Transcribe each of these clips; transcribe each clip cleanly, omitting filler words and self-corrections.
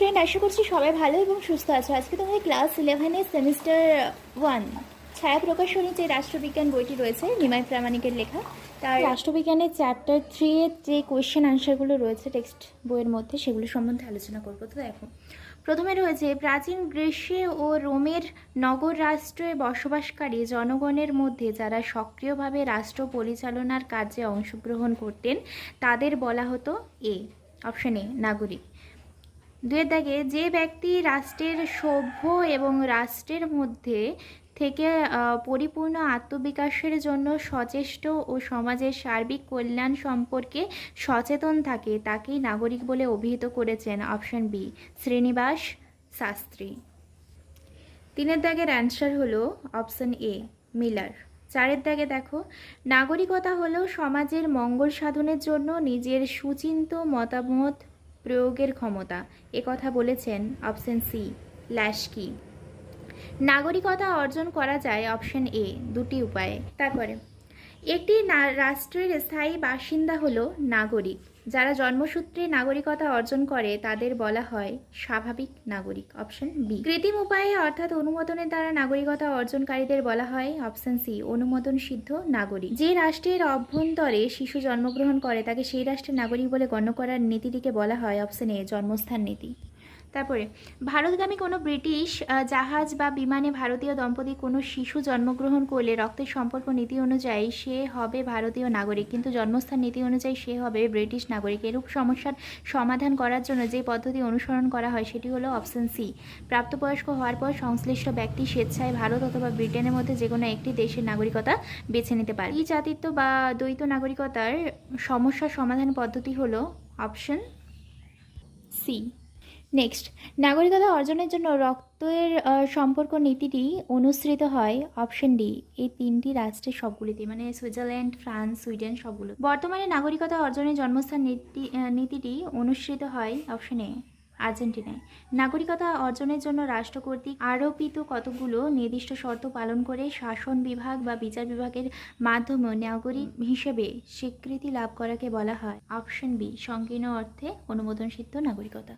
Friend, আশা করছি সবাই ভালো এবং সুস্থ আছো। আজকে তোমাদের ক্লাস 11-এর সেমিস্টার 1 ছায়া প্রকাশনী যে রাষ্ট্রবিজ্ঞান বইটি রয়েছে নিমাই প্রামাণিকের লেখা, তার রাষ্ট্রবিজ্ঞানের চ্যাপ্টার 3 এর যে কোয়েশ্চেন আনসারগুলো রয়েছে টেক্সট বইয়ের মধ্যে সেগুলো সম্বন্ধে আলোচনা করবো। তো দেখো, প্রথমে রয়েছে প্রাচীন গ্রীষ্মে ও রোমের নগর রাষ্ট্রে বসবাসকারী জনগণের মধ্যে যারা সক্রিয়ভাবে রাষ্ট্র পরিচালনার কাজে অংশগ্রহণ করতেন তাদের বলা হতো অপশন এ নাগরিক। দুয়ের দাগে, যে ব্যক্তি রাষ্ট্রের সভ্য এবং রাষ্ট্রের মধ্যে থেকে পরিপূর্ণ আত্মবিকাশের জন্য সচেষ্ট ও সমাজের সার্বিক কল্যাণ সম্পর্কে সচেতন থাকে তাকেই নাগরিক বলে অভিহিত করেছেন অপশন বি শ্রীনিবাস শাস্ত্রী। তিনের দাগের অ্যান্সার হলো অপশন এ মিলার। চারের দাগে দেখো, নাগরিকতা হলো সমাজের মঙ্গল সাধনের জন্য নিজের সুচিন্ত মতামত প্রয়োগের ক্ষমতা। কথা বলেছেন অপশন সি ল্যাশকি। নাগরিকতা অর্জন করা যায় অপশন এ দুটি উপায়ে। তারপরে একটি রাষ্ট্রের স্থায়ী বাসিন্দা হলো নাগরিক। যারা জন্মসূত্রে নাগরিকতা অর্জন করে তাদের বলা হয় স্বাভাবিক নাগরিক, অপশন বি। কৃত্রিম উপায়ে অর্থাৎ অনুমোদনের দ্বারা নাগরিকতা অর্জনকারীদের বলা হয় অপশন সি অনুমোদন সিদ্ধ নাগরিক। যে রাষ্ট্রের অভ্যন্তরে শিশু জন্মগ্রহণ করে তাকে সেই রাষ্ট্রের নাগরিক বলে গণ্য করার নীতিটিকে বলা হয় অপশন এ জন্মস্থান নীতি। তারপরে ভারতগামী কোনো ব্রিটিশ জাহাজ বা বিমানে ভারতীয় দম্পতি কোনো শিশু জন্মগ্রহণ করলে রক্তের সম্পর্ক নীতি অনুযায়ী সে হবে ভারতীয় নাগরিক, কিন্তু জন্মস্থান নীতি অনুযায়ী সে হবে ব্রিটিশ নাগরিক। এরূপ সমস্যার সমাধান করার জন্য যে পদ্ধতি অনুসরণ করা হয় সেটি হলো অপশন সি প্রাপ্তবয়স্ক হওয়ার পর সংশ্লিষ্ট ব্যক্তি স্বেচ্ছায় ভারত অথবা ব্রিটেনের মধ্যে যে কোনো একটি দেশের নাগরিকতা বেছে নিতে পারে। এই জাতিত্ব বা দ্বৈত নাগরিকতার সমস্যার সমাধান পদ্ধতি হলো অপশন সি। নেক্সট, নাগরিকতা অর্জনের জন্য রক্তের সম্পর্ক নীতিটি অনুসৃত হয় অপশন ডি এই তিনটি রাষ্ট্রের সবগুলিতে, মানে সুইজারল্যান্ড, ফ্রান্স, সুইডেন সবগুলো। বর্তমানে নাগরিকতা অর্জনের জন্মস্থান নীতিটি অনুসৃত হয় অপশন এ আর্জেন্টিনায়। নাগরিকতা অর্জনের জন্য রাষ্ট্র কর্তৃক আরোপিত কতগুলো নির্দিষ্ট শর্ত পালন করে শাসন বিভাগ বা বিচার বিভাগের মাধ্যমে নাগরিক হিসেবে স্বীকৃতি লাভ করাকে বলা হয় অপশন বি সংকীর্ণ অর্থে অনুমোদনসিদ্ধ নাগরিকতা।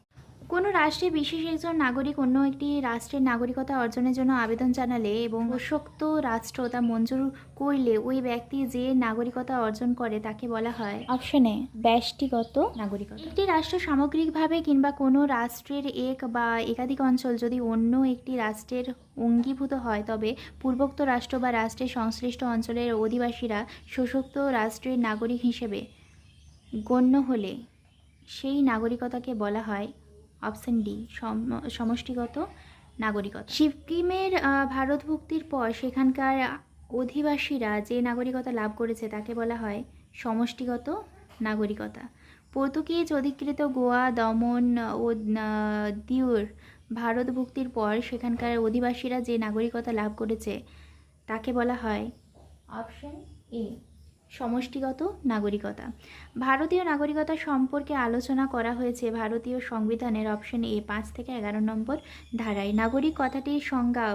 কোনো রাষ্ট্রে বিশেষ একজন নাগরিক অন্য একটি রাষ্ট্রের নাগরিকতা অর্জনের জন্য আবেদন জানালে এবং প্রসক্ত রাষ্ট্র তা মঞ্জুর করলে ওই ব্যক্তি যে নাগরিকতা অর্জন করে তাকে বলা হয় অপশন এ ব্যষ্টিগত নাগরিকতা। একটি রাষ্ট্র সামগ্রিকভাবে কিংবা কোনো রাষ্ট্রের এক বা একাধিক অঞ্চল যদি অন্য একটি রাষ্ট্রের অঙ্গীভূত হয় তবে পূর্বোক্ত রাষ্ট্র বা রাষ্ট্রের সংশ্লিষ্ট অঞ্চলের অধিবাসীরা শোষোক্ত রাষ্ট্রের নাগরিক হিসেবে গণ্য হলে সেই নাগরিকতাকে বলা হয় অপশন ডি সমষ্টিগত নাগরিকতা। সিকিমের ভারতভুক্তির পর সেখানকার অধিবাসীরা যে নাগরিকতা লাভ করেছে তাকে বলা হয় সমষ্টিগত নাগরিকতা। পর্তুগিজ অধিকৃত গোয়া, দমন ও দিউর ভারতভুক্তির পর সেখানকার অধিবাসীরা যে নাগরিকতা লাভ করেছে তাকে বলা হয় অপশন এ সমষ্টিগত নাগরিকতা। ভারতীয় নাগরিকতা সম্পর্কে আলোচনা করা হয়েছে ভারতীয় সংবিধানের অপশন এ 5 থেকে 11 নম্বর ধারায়। নাগরিক কথাটির সংজ্ঞা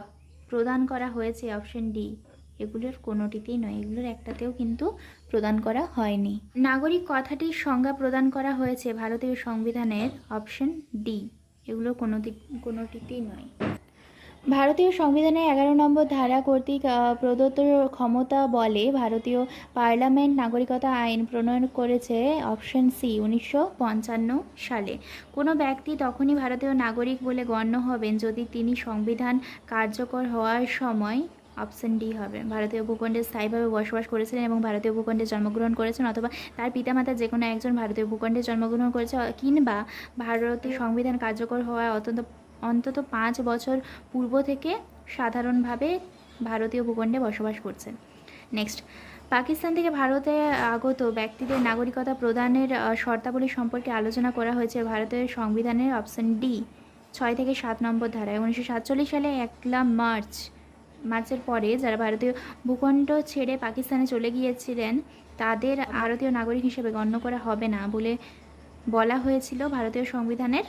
প্রদান করা হয়েছে অপশন ডি এগুলোর কোনোটিতেই নয়, এগুলোর একটাতেও কিন্তু প্রদান করা হয়নি। নাগরিক কথাটির সংজ্ঞা প্রদান করা হয়েছে ভারতীয় সংবিধানের অপশন ডি এগুলোর কোনোটিতেই নয়। ভারতীয় সংবিধানের 11 নম্বর ধারা কর্তৃক প্রদত্ত ক্ষমতা বলে ভারতীয় পার্লামেন্ট নাগরিকতা আইন প্রণয়ন করেছে অপশন সি 1955 সালে। কোনো ব্যক্তি তখনই ভারতীয় নাগরিক বলে গণ্য হবেন যদি তিনি সংবিধান কার্যকর হওয়ার সময় অপশন ডি হবে ভারতীয় ভূখণ্ডে স্থায়ীভাবে বসবাস করেছিলেন এবং ভারতীয় ভূখণ্ডে জন্মগ্রহণ করেছেন, অথবা তার পিতামাতা যে কোনো একজন ভারতীয় ভূখণ্ডে জন্মগ্রহণ করেছে, কিংবা ভারতীয় সংবিধান কার্যকর হওয়ার অন্তত 5 বছর পূর্ব থেকে সাধারণভাবে ভারতীয় ভূখণ্ডে বসবাস করছেন। নেক্সট, পাকিস্তান থেকে ভারতে আগত ব্যক্তিদের নাগরিকতা প্রদানের শর্তাবলী সম্পর্কে আলোচনা করা হয়েছে ভারতের সংবিধানের অপশন ডি 6 থেকে 7 নম্বর ধারায়। 1947 সালে 1 মার্চের পরে যারা ভারতীয় ভূখণ্ড ছেড়ে পাকিস্তানে চলে গিয়েছিলেন তাদের ভারতীয় নাগরিক হিসেবে গণ্য করা হবে না বলে বলা হয়েছিল ভারতীয় সংবিধানের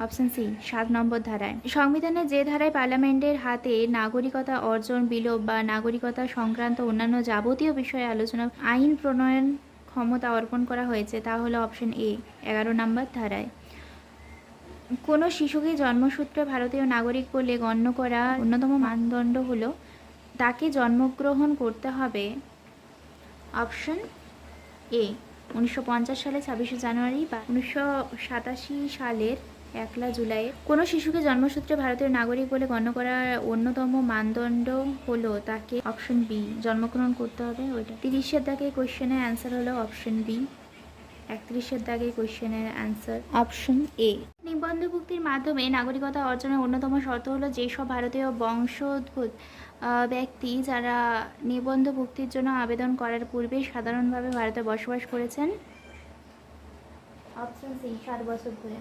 অপশন সি 7 নম্বর ধারায়। সংবিধানের যে ধারায় পার্লামেন্টের হাতে নাগরিকতা অর্জন, বিলোপ বা নাগরিকতা সংক্রান্ত অন্যান্য যাবতীয় বিষয়ে আলোচনা আইন প্রণয়ন ক্ষমতা অর্পণ করা হয়েছে তা হলো অপশন এ 11 নম্বর ধারায়। কোনো শিশুকে জন্মসূত্রে ভারতীয় নাগরিক বলে গণ্য করা অন্যতম মানদণ্ড হলো তাকে জন্মগ্রহণ করতে হবে অপশন এ 1950 সালে 26শে জানুয়ারি বা 1987 সালের 1 জুলাই। কোনো শিশুকে জন্মসূত্রে ভারতীয় নাগরিক বলে গণ্য করার অন্যতম মানদণ্ড হলো তাকে অপশন বি জন্মগ্রহণ করতে হবে ওইটা। 30-এর দাগে কোশ্চেনের অ্যান্সার হলো অপশন বি। 31-এর দাগে কোশ্চেনের অ্যান্সার অপশন এ। নিবন্ধভুক্তির মাধ্যমে নাগরিকতা অর্জনের অন্যতম শর্ত হলো যেসব ভারতীয় বংশোদ্ভূত ব্যক্তি যারা নিবন্ধভুক্তির জন্য আবেদন করার পূর্বে সাধারণভাবে ভারতে বসবাস করেছেন অপশন সি 7 বছর ধরে।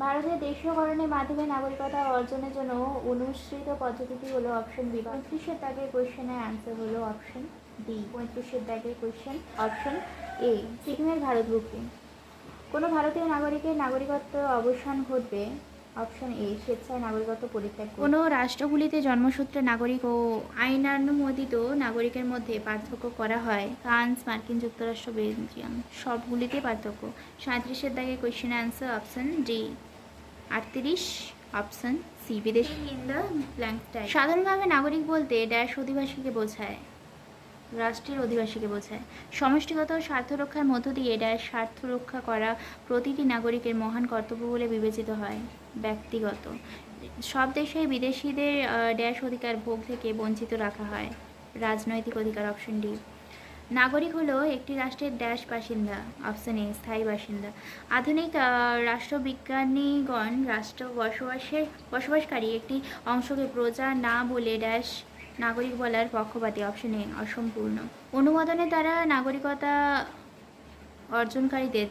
ভারতের দেশীয়করণের মাধ্যমে নাগরিকতা অর্জনের জন্য অনুসৃত পদ্ধতিটি হলো অপশন বি। 35-এর দাগের কোশ্চেনের অ্যান্সার হলো অপশন ডি। 35-এর দাগের কোশ্চেন অপশন এ। সিকিমের ভারতভুক্তি। কোনো ভারতীয় নাগরিকের নাগরিকত্ব অবসান ঘটবে অপশন এ স্বেচ্ছায় নাগরিকত্ব পরিত্যাগ। কোনো রাষ্ট্রগুলিতে জন্মসূত্রে নাগরিক ও আইনানুমোদিত নাগরিকের মধ্যে পার্থক্য করা হয় ফ্রান্স, মার্কিন যুক্তরাষ্ট্র, বেলজিয়াম সবগুলিতে পার্থক্য। 37-এর দাগে question answer option D. 38 option C বিদেশি ইন দ্য ব্ল্যাঙ্ক টাইপ। সাধারণভাবে নাগরিক বলতে ড্যাশ অধিবাসীকে বোঝায় রাষ্ট্রের অধিবাসীকে বোঝায়। সমষ্টিগত স্বার্থ রক্ষার মধ্য দিয়ে ড্যাশ স্বার্থ রক্ষা করা প্রতিটি নাগরিকের মহান কর্তব্য বলে বিবেচিত হয়। ব্যক্তিগত সব দেশেই বিদেশিদের ড্যাশ অধিকার ভোগ থেকে বঞ্চিত রাখা হয়। রাজনৈতিক অধিকার অপশন ডি। নাগরিক হলো একটি রাষ্ট্রের ড্যাশ বাসিন্দা অপশন এ স্থায়ী বাসিন্দা। আধুনিক রাষ্ট্রবিজ্ঞানীগণ রাষ্ট্র বসবাসকারী একটি অংশকে প্রজা না বলে ড্যাশ নাগরিক বলার পক্ষপাতী অপশন এ অসম্পূর্ণ। অনুমোদনের দ্বারা নাগরিকতা অর্জনকারীদের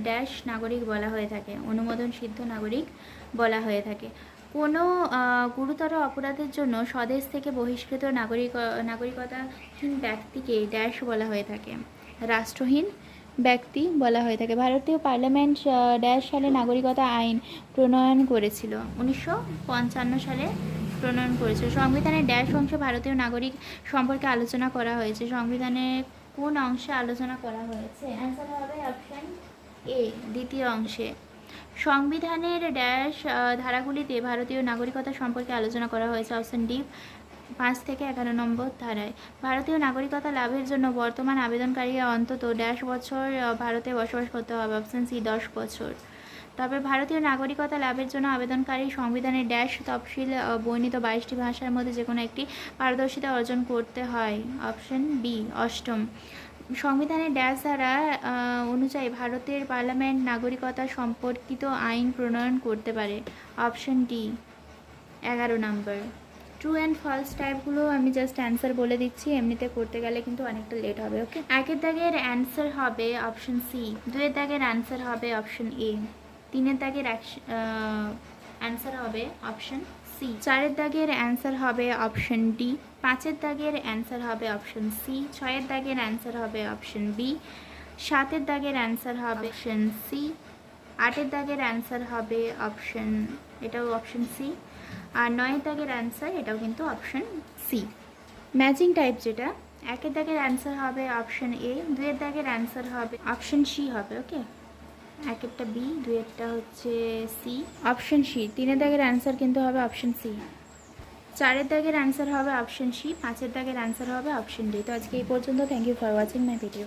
ড্যাশ নাগরিক বলা হয়ে থাকে অনুমোদন সিদ্ধ নাগরিক বলা হয়ে থাকে। কোনো গুরুতর অপরাধের জন্য স্বদেশ থেকে বহিষ্কৃত নাগরিকতাহীন ব্যক্তিকে ড্যাশ বলা হয়ে থাকে রাষ্ট্রহীন ব্যক্তি বলা হয়ে থাকে। ভারতীয় পার্লামেন্ট ড্যাশ সালে নাগরিকতা আইন প্রণয়ন করেছিল 1955 সালে প্রণয়ন করেছিল। সংবিধানের ড্যাশ অংশে ভারতীয় নাগরিক সম্পর্কে আলোচনা করা হয়েছে। সংবিধানের কোন অংশে আলোচনা করা হয়েছে অ্যান্সার হবে অপশন এ দ্বিতীয় অংশে। সংবিধানের ড্যাশ ধারাগুলিতে ভারতীয় নাগরিকতা সম্পর্কে আলোচনা করা হয়েছে অপশন ডি 5 থেকে 11 নম্বর ধারায়। ভারতীয় নাগরিকতা লাভের জন্য বর্তমান আবেদনকারীরা অন্তত ড্যাশ বছর ভারতে বসবাস করতে হবে অপশন সি 10 বছর। তবে ভারতীয় নাগরিকতা লাভের জন্য আবেদনকারী সংবিধানের ড্যাশ তফসিল বর্ণিত 22টি ভাষার মধ্যে যে কোনো একটি পারদর্শিতা অর্জন করতে হয় অপশন বি অষ্টম। সংবিধানের ড্যাশ ধারা অনুযায়ী ভারতের পার্লামেন্ট নাগরিকতা সম্পর্কিত আইন প্রণয়ন করতে পারে option D 11 number. True and false টাইপগুলো আমি জাস্ট অ্যান্সার বলে দিচ্ছি, এমনিতে করতে গেলে কিন্তু অনেকটা লেট হবে। ওকে, 1-এর দাগের অ্যান্সার হবে অপশন সি। 2-এর দাগের অ্যান্সার হবে অপশন এ। 3-এর দাগের অ্যান্সার হবে অপশন সি। 4-এর দাগের অ্যান্সার হবে অপশন ডি। 5-এর দাগের অ্যান্সার হবে অপশন সি। 6-এর দাগের অ্যান্সার হবে অপশন বি। 7-এর দাগের অ্যান্সার হবে অপশন সি। 8-এর দাগের অ্যান্সার হবে অপশন এটাও অপশন সি। আর 9-এর দাগের অ্যান্সার এটাও কিন্তু অপশন সি। ম্যাচিং টাইপ যেটা 1-এর দাগের অ্যান্সার হবে অপশন এ। 2-এর দাগের অ্যান্সার হবে অপশন সি হবে। ওকে, 1-এরটা বি, 2-এরটা হচ্ছে সি অপশন সি। 3-এর দাগের অ্যান্সার কিন্তু হবে অপশন সি। 4-এর দাগের অ্যান্সার হবে অপশন সি। 5-এর দাগের অ্যান্সার হবে অপশন ডি। তো আজকে এই পর্যন্ত। Thank you for watching my video.